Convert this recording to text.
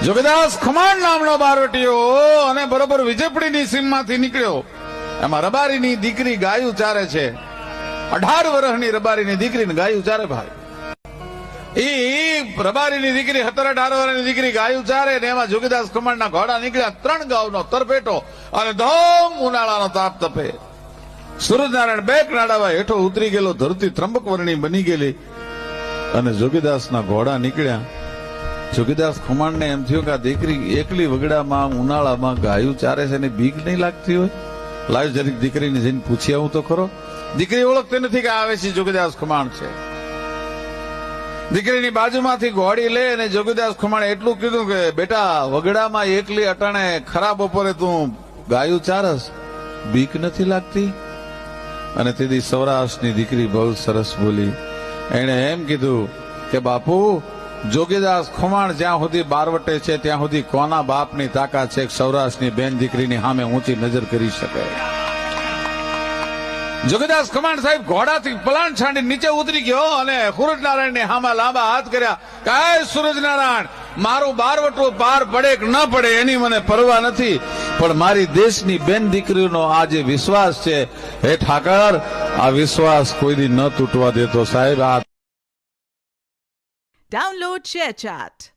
જોગીદાસ ખમાણ નામનો બારવટીયો અને બરોબર વિજયપુરીની સીમમાંથી નીકળ્યો. એમાં રબારીની દીકરી ગાયું ચારે છે. 18 વર્ષની રબારીની દીકરીને ગાયું ચારે ભાઈ. એ રબારીની દીકરી 17-18 વર્ષની દીકરી ગાયું ચારે ને એમાં જોગીદાસ ખમાણના ઘોડા નીકળ્યા. 3 ગાઉનો તરપેટો અને ધોમ ઉનાળાનો તાપ તપે. સૂરજનારાયણ બે નાડાવા હેઠો ઉતરી ગયેલો, ધરતી ત્રંબક વર્ણી બની ગયેલી અને જોગીદાસના ઘોડા નીકળ્યા. જોગીદાસ ખમાણને એમ થયું કે આ દીકરી એકલી વગડામાં ઉનાળામાં ગાયું ચારે છે ને બીક નહીં લાગતી હોય. લાવ જરીક દીકરીને જઈને પૂછી આવું તો ખરો. દીકરી ઓળખતી નથી કે આવે છે જોગીદાસ ખમાણ છે. દીકરીની બાજુમાંથી ઘોડી લે અને જોગીદાસ ખમાણે એટલું કીધું કે બેટા વગડામાં એકલી અટાણે ખરા બપોરે તું ગાયું ચારસ, બીક નથી લાગતી? અને તેથી સૌરાષ્ટ્રની દીકરી બહુ સરસ બોલી. એણે એમ કીધું કે બાપુ જોગીદાસ ખમાણ જ્યાં સુધી બારવટે છે ત્યાં સુધી કોના બાપની તાકાત છે સૌરાષ્ટ્રની બેન દીકરીની સામે ઊંચી નજર કરી શકે. જોગીદાસ ખમાણ સાહેબ ઘોડાથી પલાણ છાંડી નીચે ઉતરી ગયો અને સૂરજનારાયણને હામાં લાંબા હાથ કર્યા. કાય સૂરજનારાયણ, મારું બારવટું પાર પડે કે ન પડે એની મને પરવા નથી, પણ મારી દેશની બેન દીકરીનો આ જે વિશ્વાસ છે હે ઠાકર, આ વિશ્વાસ કોઈ દી ન તૂટવા દેતો સાહેબ. આ Download ShareChat.